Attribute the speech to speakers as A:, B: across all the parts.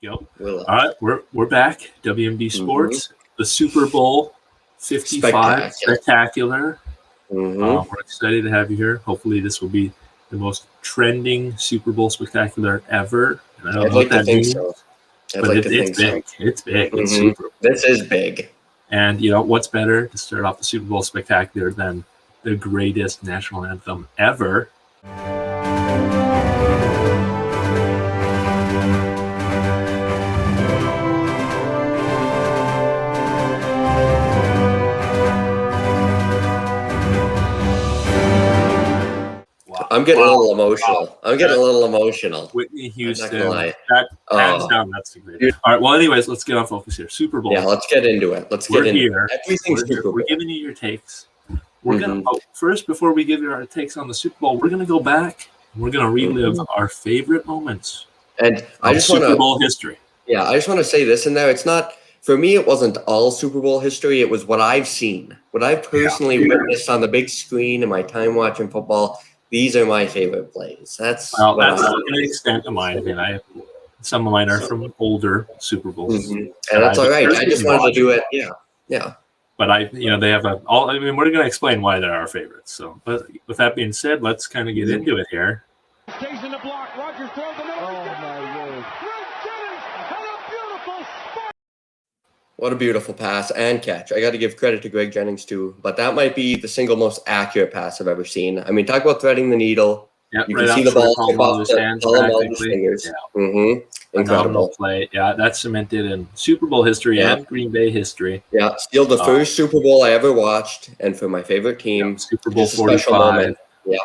A: Yep. All right, we're back. WMD Sports, the Super Bowl 55 spectacular. We're excited to have you here. Hopefully, this will be the most trending Super Bowl spectacular ever. And I don't know what that means, but it's big. It's big. It's super.
B: This is big.
A: And what's better to start off the Super Bowl spectacular than the greatest national anthem ever?
B: I'm getting a little emotional.
A: Whitney Houston. Hands down, that's the greatest. All right. Well, anyways, let's get on focus here. Super Bowl.
B: Yeah, let's get into it.
A: We're giving you your takes. We're gonna first, before we give you our takes on the Super Bowl, we're gonna go back and we're gonna relive our favorite moments.
B: And I just
A: Super Bowl history.
B: Yeah, I just want to say this in there. It's not for me. It wasn't all Super Bowl history. It was what I've seen, what I've personally witnessed on the big screen in my time watching football. These are my favorite plays. That's
A: an extent of mine. I mean, some of mine are from older Super Bowls,
B: and that's all right. I just wanted to do it. Yeah.
A: But they have all. I mean, we're going to explain why they're our favorites. So, but with that being said, let's kind of get into it here.
C: Stays in the block. Rogers throws the middle. Oh my word!
B: What a beautiful pass and catch. I got to give credit to Greg Jennings too, but that might be the single most accurate pass I've ever seen. I mean, talk about threading the needle.
A: Yeah,
B: you can see the ball tip off the fingers. Incredible
A: play. Yeah, that's cemented in Super Bowl history and Green Bay history.
B: Yeah, still the first Super Bowl I ever watched, and for my favorite team,
A: Super Bowl 45.
B: Yeah.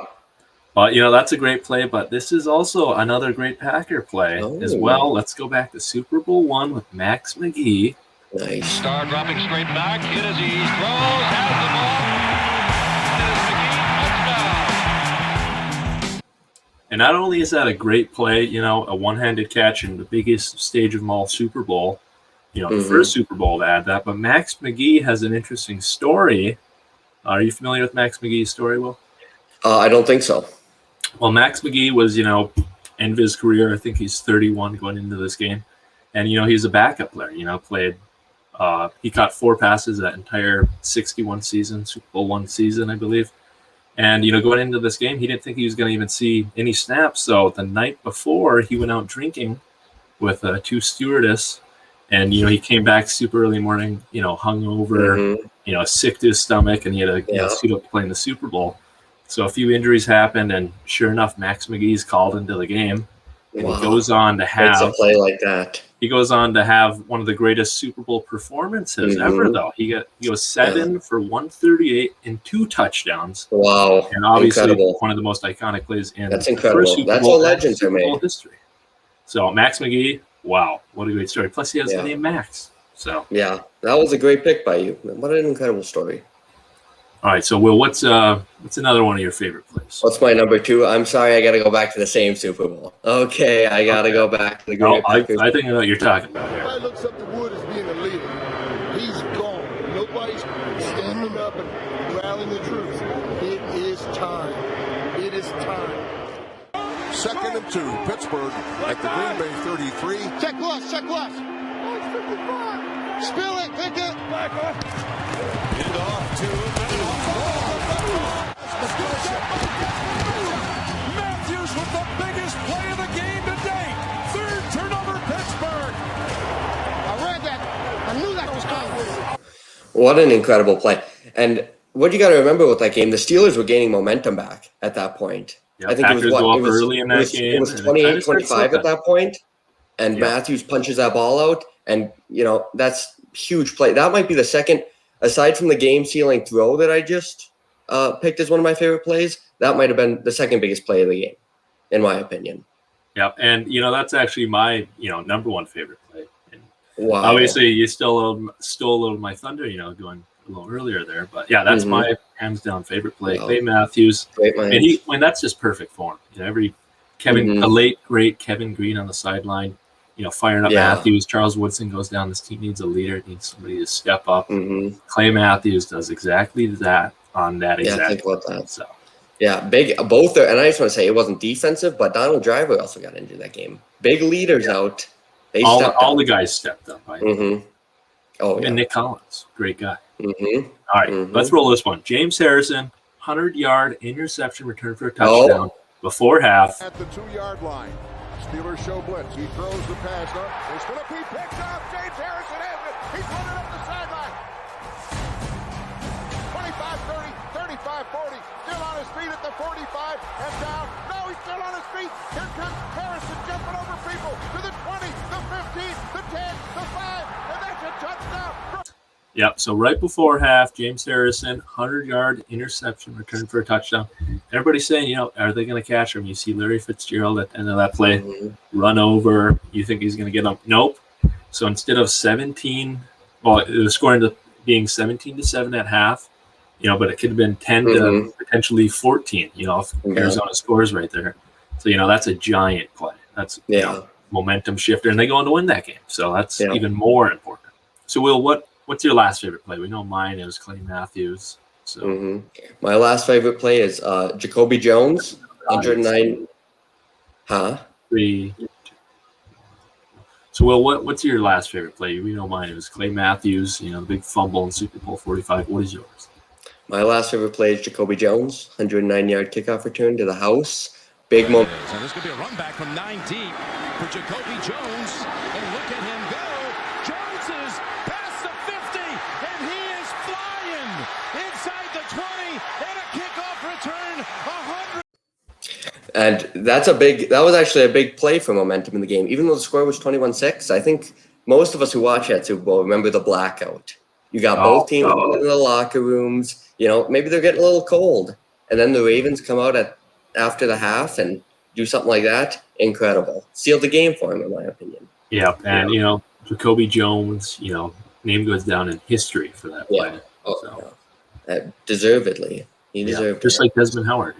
A: But that's a great play, but this is also another great Packer play as well. Let's go back to Super Bowl 1 with Max McGee.
B: Nice.
C: Star dropping straight back. It is he throws, has the ball. It is McGee, touchdown.
A: And not only is that a great play, a one-handed catch in the biggest stage of them all, Super Bowl, the first Super Bowl to add that, but Max McGee has an interesting story. Are you familiar with Max McGee's story, Will?
B: I don't think so.
A: Well, Max McGee was, end of his career. I think he's 31 going into this game. And, he's a backup player, played. He caught 4 passes that entire 61 season, Super Bowl 1 season, I believe. And, going into this game, he didn't think he was going to even see any snaps. So the night before, he went out drinking with 2 stewardess. And, he came back super early morning, hungover, sick to his stomach, and he had to suit up to play in the Super Bowl. So a few injuries happened, and sure enough, Max McGee's called into the game. And he goes on to have
B: a play like that.
A: He goes on to have one of the greatest Super Bowl performances ever, though. He goes 7 for 138 and 2 touchdowns.
B: Wow!
A: And obviously one of the most iconic plays in
B: that's incredible. That's what legends are made.
A: History. So Max McGee, wow, what a great story. Plus he has the name Max. So
B: yeah, that was a great pick by you. What an incredible story.
A: All right, so Will, what's another one of your favorite plays?
B: What's my number 2? I'm sorry, I got to go back to the same Super Bowl. Okay, I got to go back to the Green Bay Packers.
A: I think I know what you're talking about here.
D: Everybody looks up to Wood as being a leader. He's gone. Nobody's standing up and rallying the troops. It is time. It is time.
E: 2nd and 2, Pittsburgh at the Green Bay 33.
D: Check left. Spill it, pick it. Back up.
E: Hand off to Matthews with the biggest play of the game today. 3rd turnover, Pittsburgh.
D: I read that. I knew that was coming.
B: What an incredible play. And what you got to remember with that game, the Steelers were gaining momentum back at that point.
A: I think Packers it was
B: early
A: in that game.
B: It was 28-25 at that point, and Matthews punches that ball out, and that's huge play. That might be the second, aside from the game-sealing throw that I just picked as one of my favorite plays. That might have been the second biggest play of the game, in my opinion.
A: Yeah, and that's actually my number 1 favorite play. And
B: wow!
A: Obviously, you stole a little of my thunder, going a little earlier there, but that's my hands down favorite play.
B: Wow.
A: Clay Matthews,
B: great man.
A: And that's just perfect form. Every a late great Kevin Green on the sideline, firing up Matthews. Charles Woodson goes down. This team needs a leader. It needs somebody to step up. Clay Matthews does exactly that on that exact.
B: Think about that.
A: So.
B: Yeah, big both are, and I just want to say it wasn't defensive, but Donald Driver also got into that game. Big leaders out, They
A: all
B: stepped
A: all
B: up.
A: the guys stepped up.
B: Mm-hmm. Oh,
A: And
B: yeah.
A: Nick Collins, great guy.
B: Mm-hmm.
A: All right, let's roll this one. James Harrison, 100-yard interception return for a
B: Oh.
A: touchdown before half.
E: At the 2-yard line. Steelers show blitz. He throws the pass up. It's going to be picked up. James Harrison has it. He's running up the sideline. 25-30, 35-40. Still on his feet at the 45 and down. No, he's still on his feet. Here comes Harrison jumping over people to the 20, the 15, the 10, the 5, and that's a touchdown.
A: Yep, so right before half, James Harrison, 100-yard interception return for a touchdown. Everybody's saying, are they going to catch him? You see Larry Fitzgerald at the end of that play run over. You think he's going to get him? Nope. So instead of 17, the score ended up being 17-7 at half, but it could have been 10 to potentially 14, if Arizona scores right there. So, that's a giant play. That's momentum shifter, and they go on to win that game. So that's even more important. So, Will, what's your last favorite play? We know mine is Clay Matthews. So
B: my last favorite play is Jacoby Jones, 109.
A: So, Will, what's your last favorite play? We know mine is Clay Matthews, big fumble in Super Bowl 45. What is yours?
B: My last favorite play is Jacoby Jones, 109-yard kickoff return to the house. Big moment.
E: And this could be a run back from 9 deep for Jacoby Jones. And look at him go. Jones is past the 50, and he is flying inside the 20, and a kickoff return, 100.
B: And that was actually a big play for momentum in the game. Even though the score was 21-6, I think most of us who watch that Super Bowl remember the blackout. You got both teams in the locker rooms. Maybe they're getting a little cold. And then the Ravens come out after the half and do something like that. Incredible. Sealed the game for him, in my opinion.
A: Yeah, and, Jacoby Jones, name goes down in history for that play.
B: Deservedly. He deserved
A: just
B: it.
A: like Desmond Howard,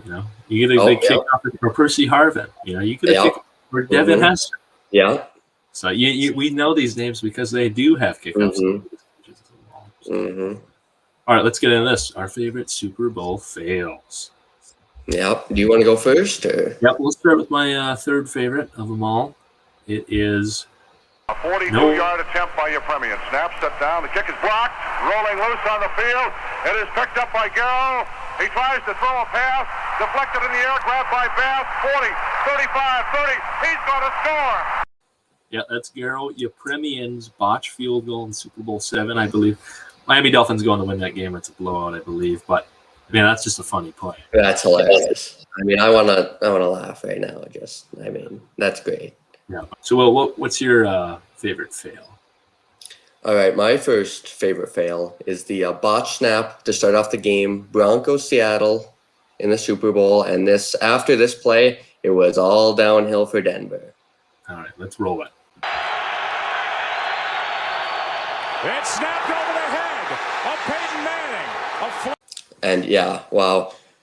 A: You get a big kickoff or Percy Harvin, you could have kicked or Devin Hester.
B: Yeah.
A: So we know these names because they do have kickoffs. All right, let's get into this. Our favorite Super Bowl fails.
B: Yep. Do you want to go first? Or?
A: Yep, we'll start with my third favorite of them all. It is
F: a 42-yard attempt by Yepremian. Snap, step down. The kick is blocked. Rolling loose on the field. It is picked up by Garrow. He tries to throw a pass. Deflected in the air. Grabbed by Bass. 40, 35, 30. He's going to score.
A: Yeah, that's Garrow Yepremian's botch field goal in Super Bowl 7, I believe. Miami Dolphins going to win that game. It's a blowout, I believe. But, that's just a funny play.
B: That's hilarious. I want to laugh right now. That's great.
A: Yeah. So, Will, what's your favorite fail?
B: All right, my first favorite fail is the botch snap to start off the game, Broncos-Seattle in the Super Bowl. And after this play, it was all downhill for Denver.
A: All right, let's roll it.
E: It's snapped over the head of Peyton Manning.
B: And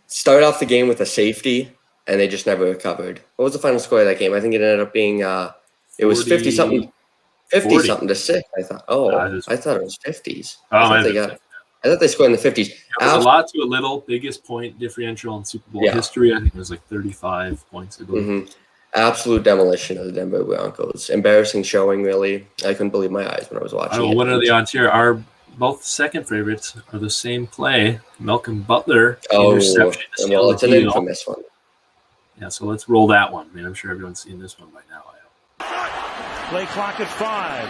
B: start off the game with a safety, and they just never recovered. What was the final score of that game? I think it ended up being it was 50-something to 6. I thought. I thought it was 50s. I thought they scored in the 50s.
A: It was a lot to a little. Biggest point differential in Super Bowl history. I think it was like 35 points, I believe.
B: Absolute demolition of the Denver Broncos. Embarrassing showing, really. I couldn't believe my eyes when I was watching it.
A: What are the odds here? Our both second favorites are the same play. Malcolm Butler interception.
B: Well, it's an infamous one.
A: Yeah, so let's roll that one. I'm sure everyone's seen this one by now.
G: Play clock at 5.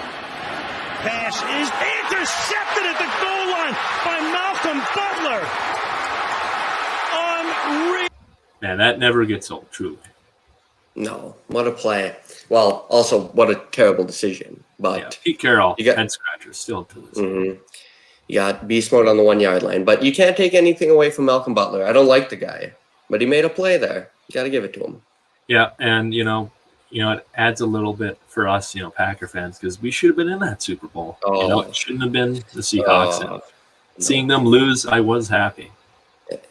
G: Pass is intercepted at the goal line by Malcolm Butler. Unreal.
A: Man, that never gets old, truly.
B: No, what a play. Well, also, what a terrible decision. But
A: Pete Carroll, head scratcher, still to this.
B: You got beast mode on the 1-yard line. But you can't take anything away from Malcolm Butler. I don't like the guy, but he made a play there. You got to give it to him.
A: Yeah, and, it adds a little bit for us, Packer fans, because we should have been in that Super Bowl. It shouldn't have been the Seahawks. Seeing them lose, I was happy.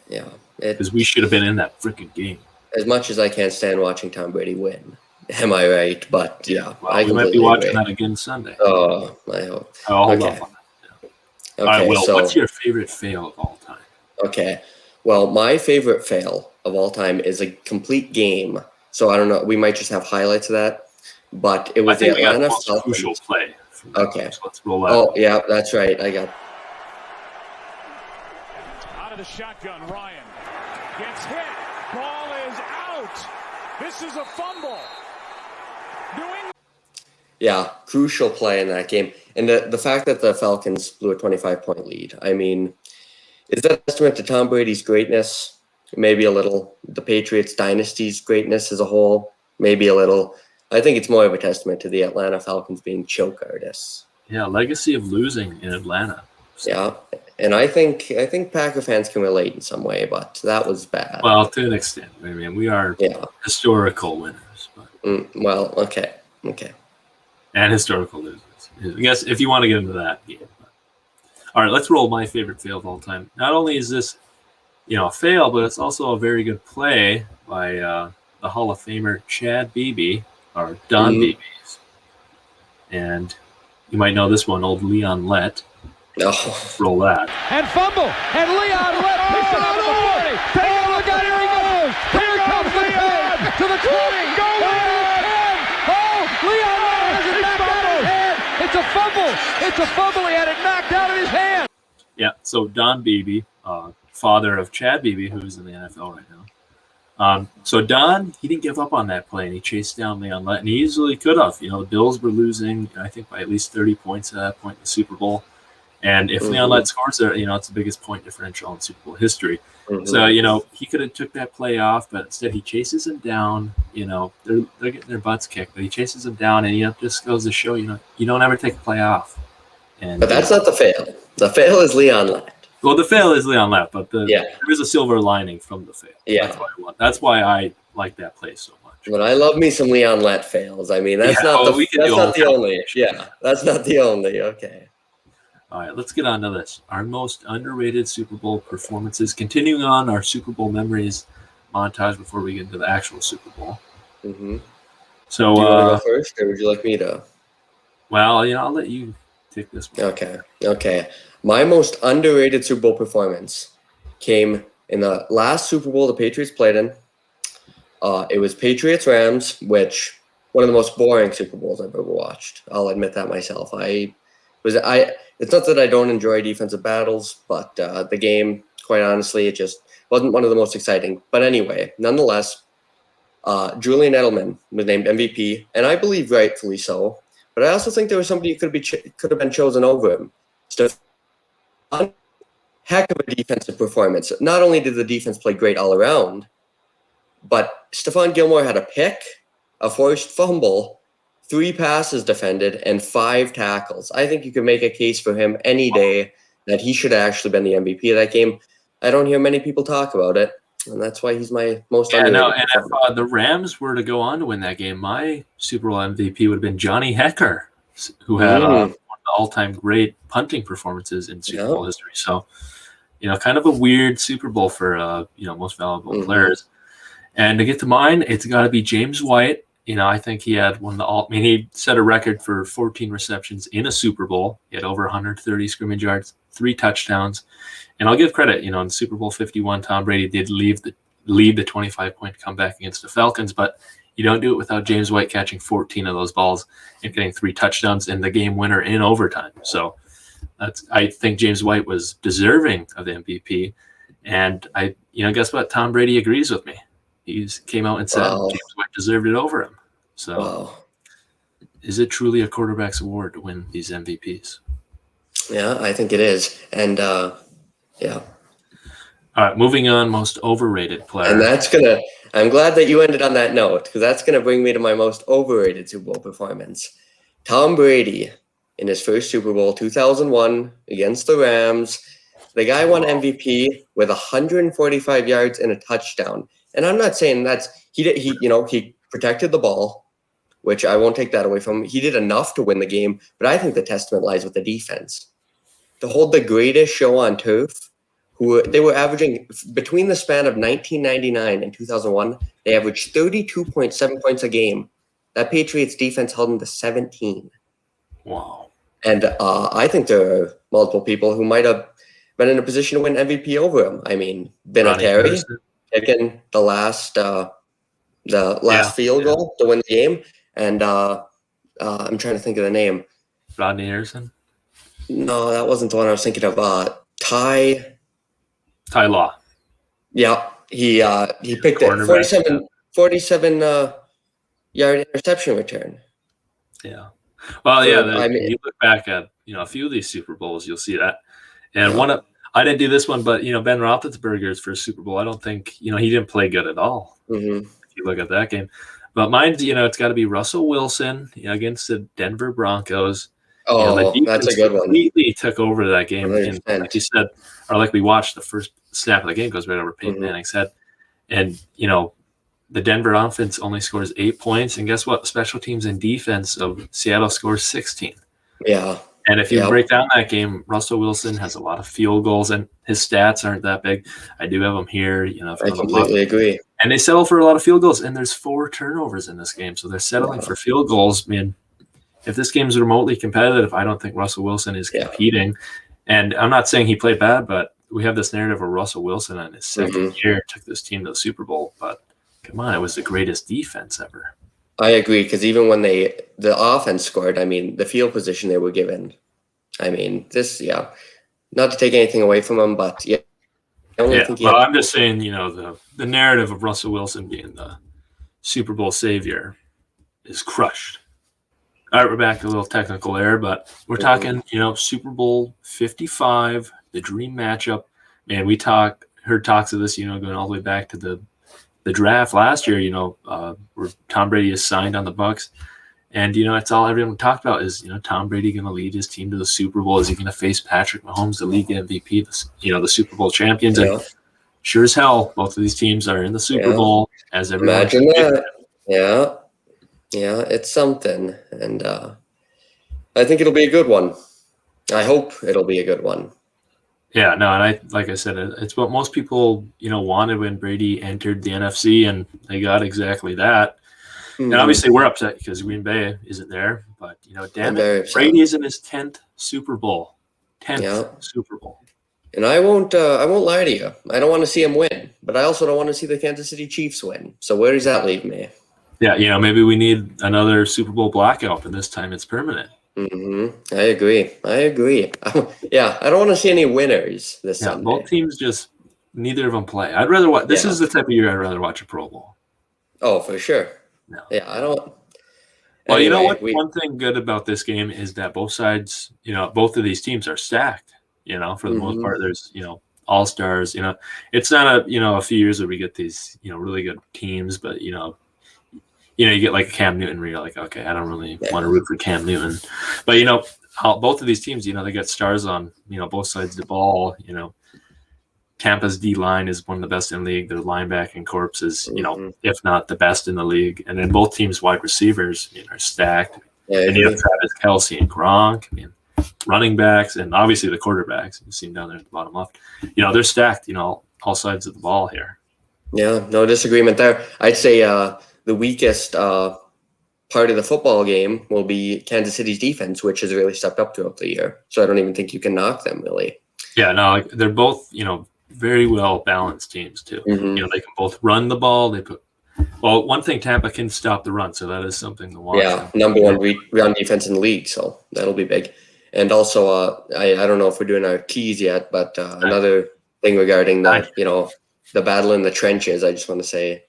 B: Yeah.
A: Because we should have been in that freaking game.
B: As much as I can't stand watching Tom Brady win. Am I right? But,
A: I might be watching that again Sunday.
B: Oh, I hope.
A: Hold on. All right, Will, what's your favorite fail of all time?
B: Okay. Well, my favorite fail of all time is a complete game. So I don't know. We might just have highlights of that. but it
A: I
B: was the
A: think we got the
B: Atlanta
A: most
B: Falcons.
A: crucial play. From that
B: Okay.
A: game, so let's roll that.
B: Oh, yeah, that's right. I got.
C: Out of the shotgun, Ryan gets hit. Ball is out. This is a fumble.
B: Yeah, crucial play in that game. And the fact that the Falcons blew a 25-point lead, I mean, is that a testament to Tom Brady's greatness? Maybe a little. The Patriots dynasty's greatness as a whole? Maybe a little. I think it's more of a testament to the Atlanta Falcons being choke artists.
A: Yeah, legacy of losing in Atlanta. So,
B: Yeah, and I think Packer fans can relate in some way, but that was bad.
A: well, to an extent. I mean, we are historical winners. But,
B: well, okay.
A: and historical losers. I guess if you want to get into that game. All right, let's roll my favorite fail of all time. Not only is this, a fail, but it's also a very good play by the Hall of Famer Chad Beebe, or Don Beebe. And you might know this one, old Leon Lett.
B: Oh.
A: Roll that.
C: And fumble. And Leon Lett picks it up at the 40. Oh, look out, here he goes. Here comes Leon to the 20. Go Leon! Oh, Leon Lett has it knocked out of his hand. It's a fumble. It's a fumble. He had it knocked out of his hand.
A: Yeah, so Don Beebe, father of Chad Beebe, who's in the NFL right now. So Don, he didn't give up on that play, and he chased down Leon Lett, and he easily could have. The Bills were losing, I think, by at least 30 points at that point in the Super Bowl. And if Leon Lett scores there, it's the biggest point differential in Super Bowl history. So, he could have took that play off, but instead he chases him down. They're getting their butts kicked, but he chases him down, and just goes to show, you don't ever take a play off. And,
B: but that's not the fail. The fail is Leon Lett.
A: Well, the fail is Leon Lett, but there is a silver lining from the fail.
B: Yeah.
A: That's why I like that play so much.
B: But I love me some Leon Lett fails. I mean, that's not the only. Yeah, that's not the only. Okay.
A: All right, let's get on to this. Our most underrated Super Bowl performances. Continuing on our Super Bowl memories montage before we get into the actual Super Bowl.
B: Mm-hmm.
A: So,
B: do you want to go first, or would you like me to?
A: Well, I'll let you take this one.
B: Okay. My most underrated Super Bowl performance came in the last Super Bowl the Patriots played in. It was Patriots-Rams, which one of the most boring Super Bowls I've ever watched. I'll admit that myself. It's not that I don't enjoy defensive battles, but the game, quite honestly, it just wasn't one of the most exciting. But anyway, nonetheless, Julian Edelman was named MVP, and I believe rightfully so. But I also think there was somebody who could have been chosen over him. Heck of a defensive performance. Not only did the defense play great all around, but Stephon Gilmore had a pick, a forced fumble, 3 passes defended, and 5 tackles. I think you could make a case for him any day that he should have actually been the MVP of that game. I don't hear many people talk about it, and that's why he's my most underrated.
A: And if the Rams were to go on to win that game, my Super Bowl MVP would have been Johnny Hekker, who had one of the all-time great punting performances in Super Bowl history. So, kind of a weird Super Bowl for most valuable players. And to get to mine, it's got to be James White. I think he had he set a record for 14 receptions in a Super Bowl. He had over 130 scrimmage yards, 3 touchdowns. And I'll give credit, in Super Bowl 51, Tom Brady did lead the 25-point comeback against the Falcons, but you don't do it without James White catching 14 of those balls and getting 3 touchdowns and the game winner in overtime. So I think James White was deserving of the MVP. And guess what? Tom Brady agrees with me. He came out and said James White deserved it over him. So is it truly a quarterback's award to win these MVPs?
B: Yeah, I think it is. And yeah.
A: All right, moving on, most overrated player.
B: And I'm glad that you ended on that note, because that's going to bring me to my most overrated Super Bowl performance. Tom Brady in his first Super Bowl, 2001, against the Rams. The guy won MVP with 145 yards and a touchdown. And I'm not saying he protected the ball, which I won't take that away from him. He did enough to win the game, but I think the testament lies with the defense. To hold the greatest show on turf, they were averaging between the span of 1999 and 2001, they averaged 32.7 points a game. That Patriots defense held them to 17.
A: Wow.
B: And I think there are multiple people who might have been in a position to win MVP over him. I mean, Vinatieri kicking the last field goal to win the game. and I'm trying to think of the name.
A: Rodney Harrison?
B: No, that wasn't the one I was thinking of. Ty
A: Law.
B: Yeah, he picked it. 47 yard interception return.
A: Yeah. Well, yeah.
B: I mean,
A: you look back at a few of these Super Bowls, you'll see that. And I didn't do this one, but Ben Roethlisberger's first Super Bowl, I don't think he didn't play good at all.
B: Mm-hmm.
A: If you look at that game, but mine's it's got to be Russell Wilson against the Denver Broncos.
B: Oh, that's a good one.
A: Completely took over that game,
B: 100%.
A: and like you said, or like we watched the first snap of the game goes right over Peyton Manning's head, and the Denver offense only scores 8 points, and guess what? Special teams and defense of Seattle scores 16.
B: Yeah.
A: And if you break down that game, Russell Wilson has a lot of field goals, and his stats aren't that big. I do have them here.
B: I completely agree.
A: And they settle for a lot of field goals, and there's 4 turnovers in this game, so they're settling for field goals. I mean, if this game's remotely competitive, I don't think Russell Wilson is competing. And I'm not saying he played bad, but we have this narrative of Russell Wilson in his second year took this team to the Super Bowl. But come on, it was the greatest defense ever.
B: I agree, because even when the offense scored, I mean, the field position they were given, I mean, not to take anything away from them, but
A: I'm just saying, the narrative of Russell Wilson being the Super Bowl savior is crushed. All right, we're back to a little technical error, but we're talking, Super Bowl 55, the dream matchup. Man, we heard talks of this, going all the way back to the draft last year, where Tom Brady is signed on the Bucs. And, it's all everyone talked about is, Tom Brady going to lead his team to the Super Bowl? Is he going to face Patrick Mahomes, the league MVP, the Super Bowl champions? And sure as hell, both of these teams are in the Super Bowl, as everyone.
B: Imagine that. Yeah, it's something. And I think it'll be a good one. I hope it'll be a good one.
A: Yeah, no, and like I said, it's what most people, wanted when Brady entered the NFC, and they got exactly that. And obviously we're upset because Green Bay isn't there, but damn it, Brady is in his 10th Super Bowl. 10th Super Bowl.
B: And I won't lie to you. I don't want to see him win, but I also don't want to see the Kansas City Chiefs win. So where does that leave me?
A: Yeah, maybe we need another Super Bowl blackout, but this time it's permanent.
B: I agree. I don't want to see any winners this Sunday.
A: Both teams neither of them play. I'd rather watch. This is the type of year I'd rather watch a Pro Bowl.
B: Oh, for sure.
A: No.
B: Yeah, I don't.
A: Well, you know what? One thing good about this game is that both sides, both of these teams are stacked. For the most part, there's, all stars. It's not a few years where we get these, really good teams, but you get like a Cam Newton where you're like, okay, I don't really want to root for Cam Newton. But, both of these teams, they got stars on, both sides of the ball. Tampa's D-line is one of the best in the league. Their linebacking corps is, if not the best in the league. And then both teams' wide receivers, are stacked. And you have Travis Kelce and Gronk, running backs, and obviously the quarterbacks. You see them down there at the bottom left. They're stacked, all sides of the ball here.
B: Yeah, no disagreement there. I'd say the weakest part of the football game will be Kansas City's defense, which has really stepped up throughout the year. So I don't even think you can knock them, really. Yeah,
A: no, they're both, very well balanced teams too. They can both run the ball. One thing, Tampa can stop the run, so that is something to watch.
B: Yeah, number one run defense in the league, so that'll be big. And also, I don't know if we're doing our keys yet, but another thing regarding the battle in the trenches, I just want to say,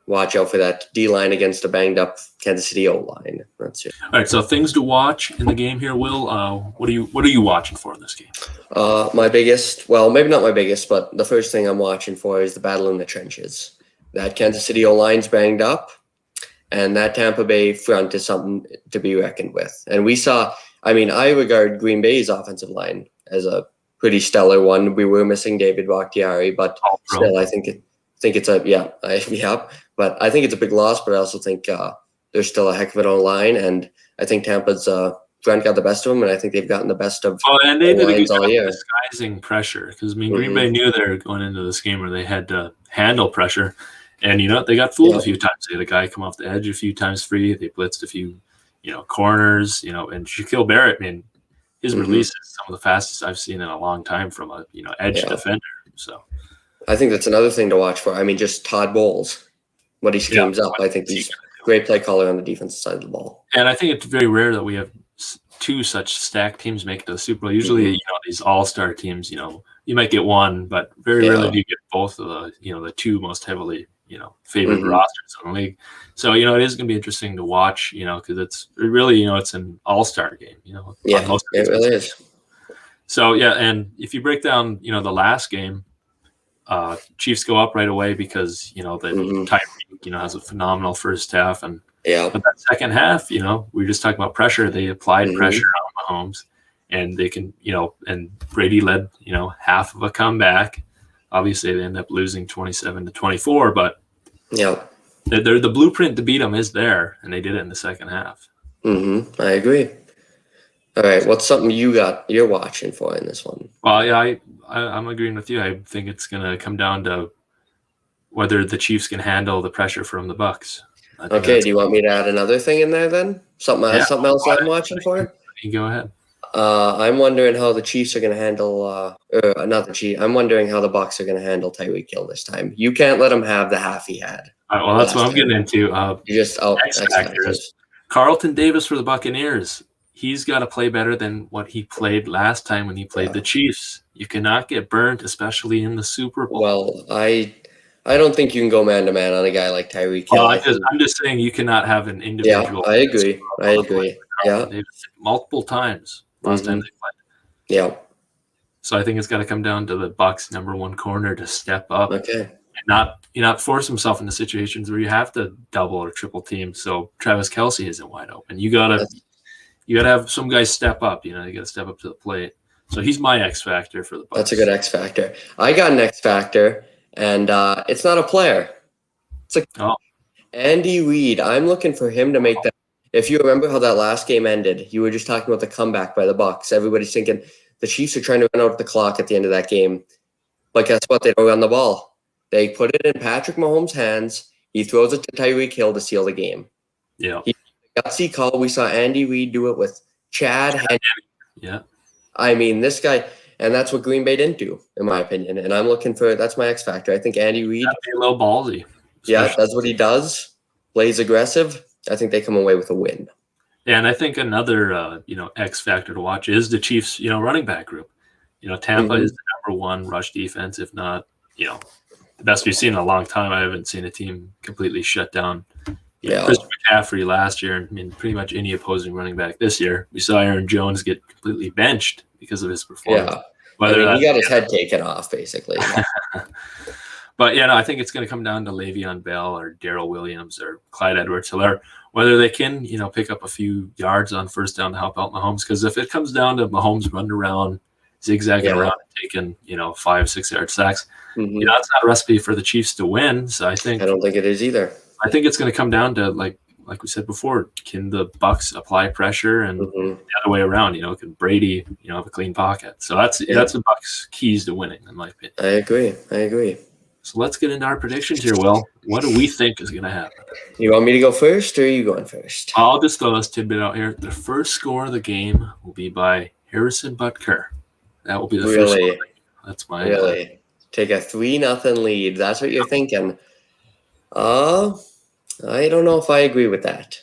B: watch out for that D-line against a banged-up Kansas City O-line. That's it.
A: All right, so things to watch in the game here, Will. What are you watching for in this game?
B: My biggest, well, maybe not my biggest, but the first thing I'm watching for is the battle in the trenches. That Kansas City O-line's banged up, and that Tampa Bay front is something to be reckoned with. And we saw, I regard Green Bay's offensive line as a pretty stellar one. We were missing David Bakhtiari, but still, I think it's but I think it's a big loss, but I also think there's still a heck of an O-line, and I think Tampa's front got the best of them, and I think they've gotten the best of
A: and they did a good job disguising pressure, because Green Bay knew they were going into this game where they had to handle pressure, and they got fooled a few times. They had a guy come off the edge a few times free. They blitzed a few, corners, and Shaquille Barrett, his release is some of the fastest I've seen in a long time from a edge defender. So
B: I think that's another thing to watch for. Just Todd Bowles, what he schemes up. I think Great play caller on the defensive side of the ball.
A: And I think it's very rare that we have two such stacked teams make it to the Super Bowl. Usually, these all-star teams, you might get one, but very rarely do you get both of the two most heavily, favored rosters in the league. So, it is going to be interesting to watch, because it's really, it's an all-star game,
B: Yeah, it really is.
A: So, yeah, and if you break down, the last game, Chiefs go up right away because, the Tyreek, has a phenomenal first half. But that second half, we were just talking about pressure. They applied pressure on Mahomes, and they can, and Brady led, half of a comeback. Obviously, they end up losing 27-24, but the blueprint to beat them is there, and they did it in the second half.
B: I agree. All right, what's something you're watching for in this one?
A: Well, yeah, I'm agreeing with you. I think it's going to come down to whether the Chiefs can handle the pressure from the Bucs.
B: Okay, do you want me to add another thing in there then? Something else I'm watching for?
A: You go ahead.
B: I'm wondering how the Chiefs are going to handle, not the Chiefs. I'm wondering how the Bucs are going to handle Tyreek Hill this time. You can't let him have the half he had.
A: Well, that's what I'm getting into.
B: You just
A: X factors. Carlton Davis for the Buccaneers. He's got to play better than what he played last time when he played the Chiefs. You cannot get burnt, especially in the Super Bowl.
B: Well, I don't think you can go man-to-man on a guy like Tyreek Hill.
A: I'm just saying you cannot have an individual.
B: Yeah, I agree. Yeah.
A: Multiple times last time they played.
B: Yeah.
A: So I think it's got to come down to the Bucs' number one corner to step up.
B: Okay.
A: And not force himself into situations where you have to double or triple team. So Travis Kelce isn't wide open. You gotta have some guys step up. You got to step up to the plate. So he's my X factor for the Bucs.
B: That's a good X factor. I got an X factor, and it's not a player. It's Andy Reid. I'm looking for him to make that. If you remember how that last game ended, you were just talking about the comeback by the Bucs. Everybody's thinking the Chiefs are trying to run out the clock at the end of that game. But guess what? They don't run the ball. They put it in Patrick Mahomes' hands. He throws it to Tyreek Hill to seal the game.
A: Yeah.
B: Gutsy call. We saw Andy Reid do it with Chad Henne.
A: Yeah.
B: I mean, this guy, and that's what Green Bay didn't do, in my opinion. And I'm looking for, that's my X factor. I think Andy Reid.
A: A little ballsy.
B: Yeah, that's what he does. Plays aggressive. I think they come away with a win.
A: Yeah, and I think another, X factor to watch is the Chiefs, running back group. Tampa is the number one rush defense, if not, the best we've seen in a long time. I haven't seen a team completely shut down. Chris McCaffrey last year, and pretty much any opposing running back this year. We saw Aaron Jones get completely benched because of his performance.
B: Yeah, he got his head taken off, basically.
A: But, I think it's going to come down to Le'Veon Bell or Darrell Williams or Clyde Edwards-Helaire, whether they can, pick up a few yards on first down to help out Mahomes. Because if it comes down to Mahomes running around, zigzagging around, and taking, 5-6 yard sacks, it's not a recipe for the Chiefs to win. So I
B: don't think it is either.
A: I think it's going to come down to, like we said before, can the Bucs apply pressure, and the other way around, can Brady, have a clean pocket. So that's the Bucs' keys to winning, in my opinion.
B: I agree.
A: So let's get into our predictions here, Will. What do we think is going to happen?
B: You want me to go first, or are you going first?
A: I'll just throw this tidbit out here. The first score of the game will be by Harrison Butker. That will be the first score. That's my
B: take a 3-0 lead. That's what you're thinking. I don't know if I agree with that.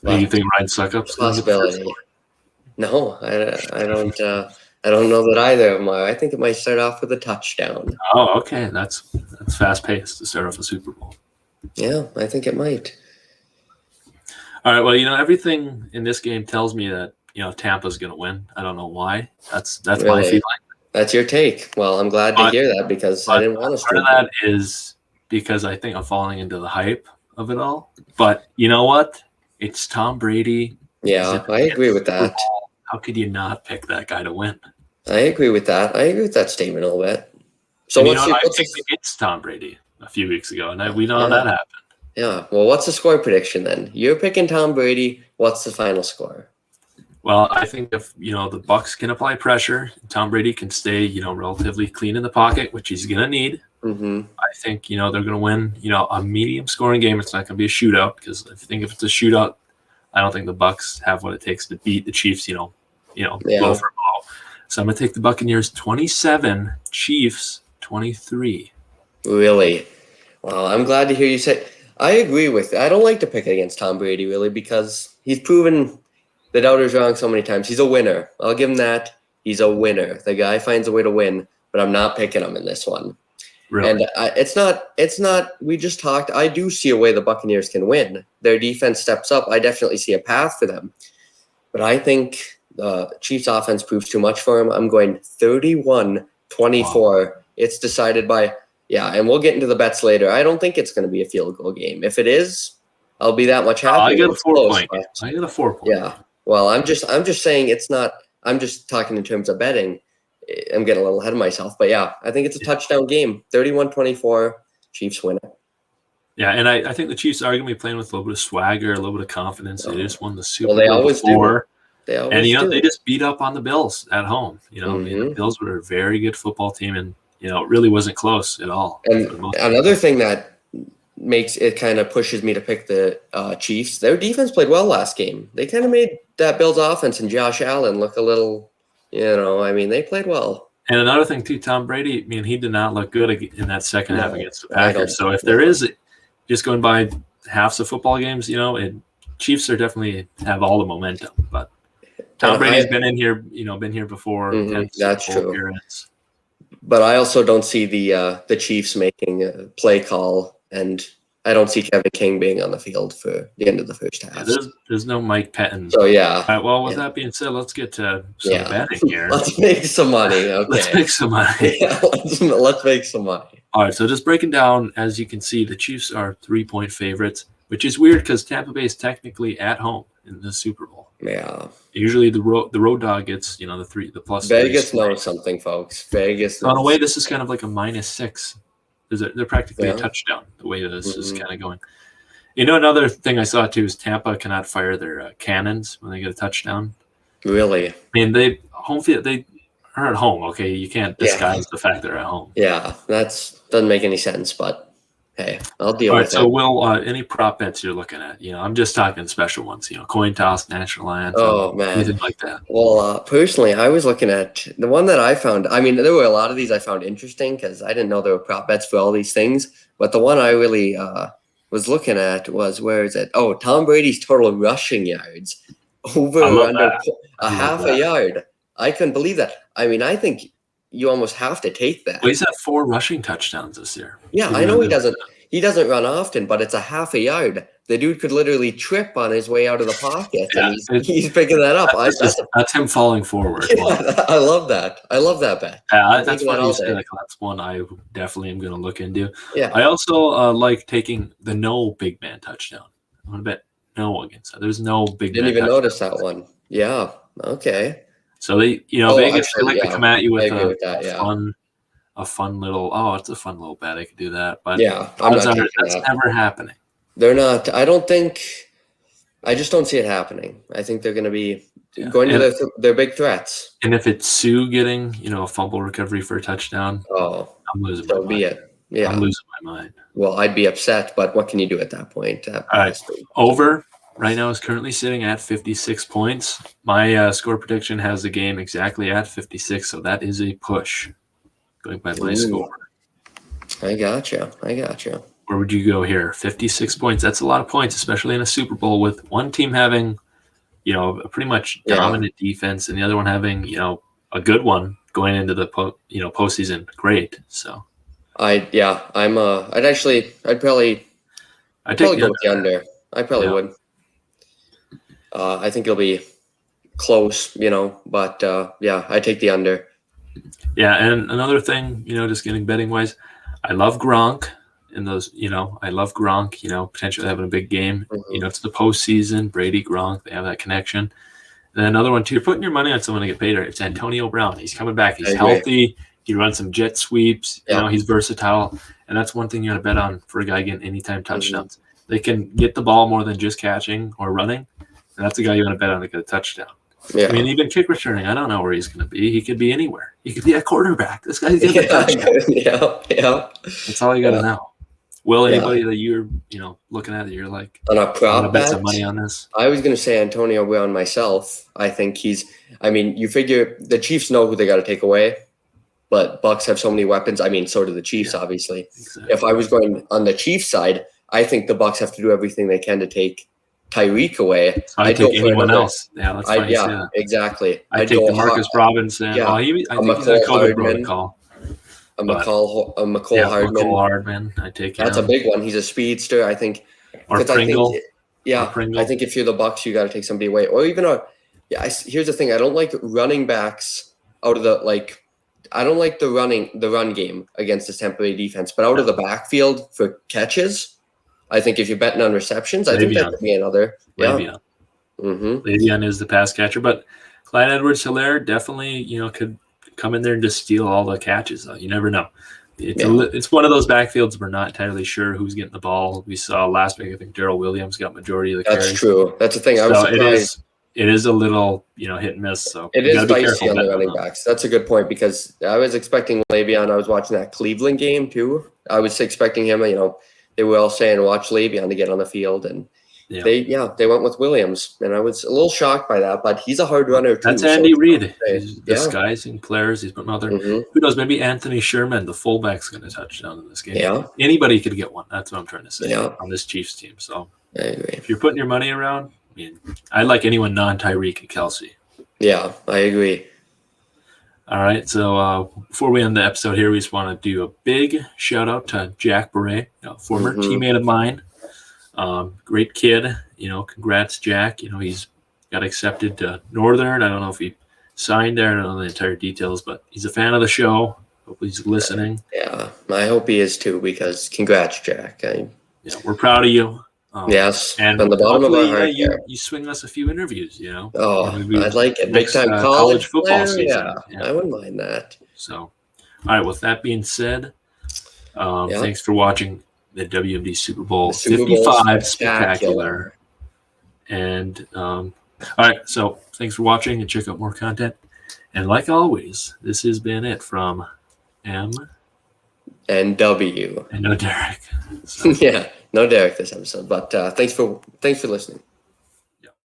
A: Do you think Ryan Succop's
B: possibility? No, I don't. I don't know that either of them are. I think it might start off with a touchdown.
A: Oh, okay. That's fast paced to start off a Super Bowl.
B: Yeah, I think it might.
A: All right. Well, everything in this game tells me that Tampa's going to win. I don't know why. That's really? My feeling.
B: That's your take. Well, I'm glad to hear that, because I didn't want to.
A: Part of that is because I think I'm falling into the hype of it all. But you know what? It's Tom Brady.
B: Yeah, I agree with that.
A: How could you not pick that guy to win?
B: I agree with that. I agree with that statement a little bit. So
A: I think it's Tom Brady a few weeks ago, and we know how that happened.
B: Yeah. Well, what's the score prediction then? You're picking Tom Brady. What's the final score?
A: Well, I think if the Bucs can apply pressure, Tom Brady can stay relatively clean in the pocket, which he's going to need.
B: Mm-hmm.
A: I think they're going to win a medium scoring game. It's not going to be a shootout, because if it's a shootout, I don't think the Bucs have what it takes to beat the Chiefs. Blow for blow. So I'm going to take the Buccaneers 27, Chiefs 23.
B: Really? Well, I'm glad to hear you say. I agree with I don't like to pick against Tom Brady, really, because he's proven the doubters wrong so many times. He's a winner. I'll give him that. He's a winner. The guy finds a way to win, but I'm not picking him in this one.
A: Really?
B: And it's not, we just talked. I do see a way the Buccaneers can win. Their defense steps up. I definitely see a path for them. But I think the Chiefs offense proves too much for him. I'm going 31-24. Wow. It's decided by, and we'll get into the bets later. I don't think it's going to be a field goal game. If it is, I'll be that much happier.
A: I got a 4 point. I got a 4 point.
B: Yeah. Well, I'm just saying it's not, I'm just talking in terms of betting. I'm getting a little ahead of myself, but I think it's a touchdown game. 31-24, Chiefs win it.
A: Yeah, and I think the Chiefs are going to be playing with a little bit of swagger, a little bit of confidence. They just won the Super Bowl.
B: They always
A: before.
B: Do. They always do.
A: They just beat up on the Bills at home. The Bills were a very good football team, and it really wasn't close at all.
B: And another thing that makes it kind of pushes me to pick the Chiefs. Their defense played well last game. They kind of made that Bills offense and Josh Allen look a little, they played well.
A: And another thing too, Tom Brady, he did not look good in that second half against the Packers. So if there is just going by halves of football games, Chiefs are definitely have all the momentum. But Tom Brady's been in here, been here before.
B: That's true. Appearance. But I also don't see the Chiefs making a play call, and I don't see Kevin King being on the field for the end of the first half.
A: There's no Mike Pettin.
B: So,
A: All right, well, with that being said, let's get to some betting here.
B: Let's make some money. Okay.
A: Let's make some money.
B: Let's make some money.
A: All right, so just breaking down, as you can see, the Chiefs are 3-point favorites, which is weird because Tampa Bay is technically at home in the Super Bowl.
B: Yeah.
A: Usually the road dog gets, the plus.
B: Vegas knows something, folks. Vegas.
A: In a way, this is kind of like a -6. They're practically a touchdown the way this is kind of going. Another thing I saw too is Tampa cannot fire their cannons when they get a touchdown.
B: Really?
A: They are at home. Okay, you can't disguise the fact they're at home.
B: Yeah, doesn't make any sense. But hey, I'll deal with it.
A: So, Will, any prop bets you're looking at? I'm just talking special ones. Coin toss, national anthem.
B: Oh man,
A: anything like that.
B: Well, personally, I was looking at the one that I found. There were a lot of these I found interesting because I didn't know there were prop bets for all these things. But the one I really was looking at was, where is it? Oh, Tom Brady's total rushing yards over or under a half a yard. I couldn't believe that. I think you almost have to take that.
A: Well, he's had 4 rushing touchdowns this year.
B: Yeah, I know he doesn't. He doesn't run often, but it's a half a yard. The dude could literally trip on his way out of the pocket, and he's picking that up.
A: That's him falling forward.
B: Yeah, I love that. I love that bet.
A: That's what you said. That's one I definitely am going to look into.
B: Yeah.
A: I also like taking the no big man touchdown. I'm going to bet no against that. There's no big man.
B: Didn't even notice that one. Yeah. Okay.
A: So they, Vegas, they like to come at you with a fun little. It's a fun little bet. I could do that, but that's never happening.
B: They're not. I don't think. I just don't see it happening. I think they're going to be going to their big threats.
A: And if it's Sue getting, a fumble recovery for a touchdown,
B: I'm
A: losing.
B: So be it. Yeah,
A: I'm losing my mind.
B: Well, I'd be upset, but what can you do at that point?
A: All right, over. Right now is currently sitting at 56 points. My score prediction has the game exactly at 56, so that is a push. Going by my score.
B: I gotcha.
A: Where would you go here? 56 points. That's a lot of points, especially in a Super Bowl with one team having, a pretty much dominant defense and the other one having, a good one going into the postseason. Great. So.
B: I'd probably go with the under. I probably would. I think it'll be close, but I take the under.
A: Yeah, and another thing, just getting betting wise, I love Gronk in those, I love Gronk, potentially having a big game.
B: Mm-hmm.
A: It's the postseason, Brady, Gronk, they have that connection. And then another one too, you're putting your money on someone to get paid. It's Antonio Brown. He's coming back. He's healthy. He runs some jet sweeps. He's versatile. And that's one thing you got to bet on for a guy getting anytime touchdowns. Mm-hmm. They can get the ball more than just catching or running. And that's a guy you want to bet on to get a touchdown. Yeah. Even kick returning, I don't know where he's going to be. He could be anywhere. He could be a quarterback. This guy's going to get a touchdown.
B: Yeah.
A: That's all you got to know. Will, anybody that you're, looking at that you're like,
B: on a prop
A: bet some money on this?
B: I was going to say Antonio Brown myself. I think you figure the Chiefs know who they got to take away, but Bucks have so many weapons. So do the Chiefs, obviously. Exactly. If I was going on the Chiefs side, I think the Bucks have to do everything they can to take Tyreek away.
A: So I'd take anyone else. Yeah, that's funny.
B: Yeah, exactly.
A: I'd take DeMarcus Robinson.
B: Yeah,
A: I think he's on COVID protocol.
B: McCall
A: McCall
B: Hardman.
A: Hardman. I take him.
B: That's a big one. He's a speedster. I think.
A: Or Pringle.
B: I think if you're the Bucks, you got to take somebody away, or even here's the thing. I don't like running backs out of the like. I don't like the run game against this Tampa Bay defense, but out of the backfield for catches, I think if you're betting on receptions, I think that could be another.
A: Le'Veon. Le'Veon is the pass catcher, but Clyde Edwards-Helaire definitely, could come in there and just steal all the catches. You never know. It's one of those backfields we're not entirely sure who's getting the ball. We saw last week, I think Darrell Williams got majority of the carries.
B: That's true. That's the thing. I was surprised.
A: It is a little, hit and miss. So
B: it is dicey on the running backs. That's a good point because I was expecting Le'Veon. I was watching that Cleveland game too. I was expecting him. They were all saying watch Le'Veon to get on the field, and they went with Williams, and I was a little shocked by that. But he's a hard runner too.
A: That's Andy Reid. He's disguising players. He's putting other. Who knows? Maybe Anthony Sherman, the fullback's, going to touchdown in this game. Yeah, anybody could get one. That's what I'm trying to say on this Chiefs team. So
B: I agree.
A: If you're putting your money around. I like anyone non-Tyreek and Kelsey.
B: Yeah, I agree.
A: All right, so before we end the episode here, we just want to do a big shout-out to Jack Beret, former teammate of mine. Great kid. Congrats, Jack. He's got accepted to Northern. I don't know if he signed there. I don't know the entire details, but he's a fan of the show. Hope he's listening.
B: Yeah, I hope he is too, because congrats, Jack.
A: We're proud of you.
B: Yes,
A: and
B: from the bottom of our heart.
A: You swing us a few interviews,
B: Oh, I'd like it. Big time college
A: football season.
B: Yeah, I wouldn't mind that.
A: So, all right. With that being said, thanks for watching the WMD Super Bowl 55 Spectacular. And all right, so thanks for watching and check out more content. And like always, this has been it from M
B: and W.
A: And no Derek.
B: So. Yeah. No Derek this episode, but thanks for listening.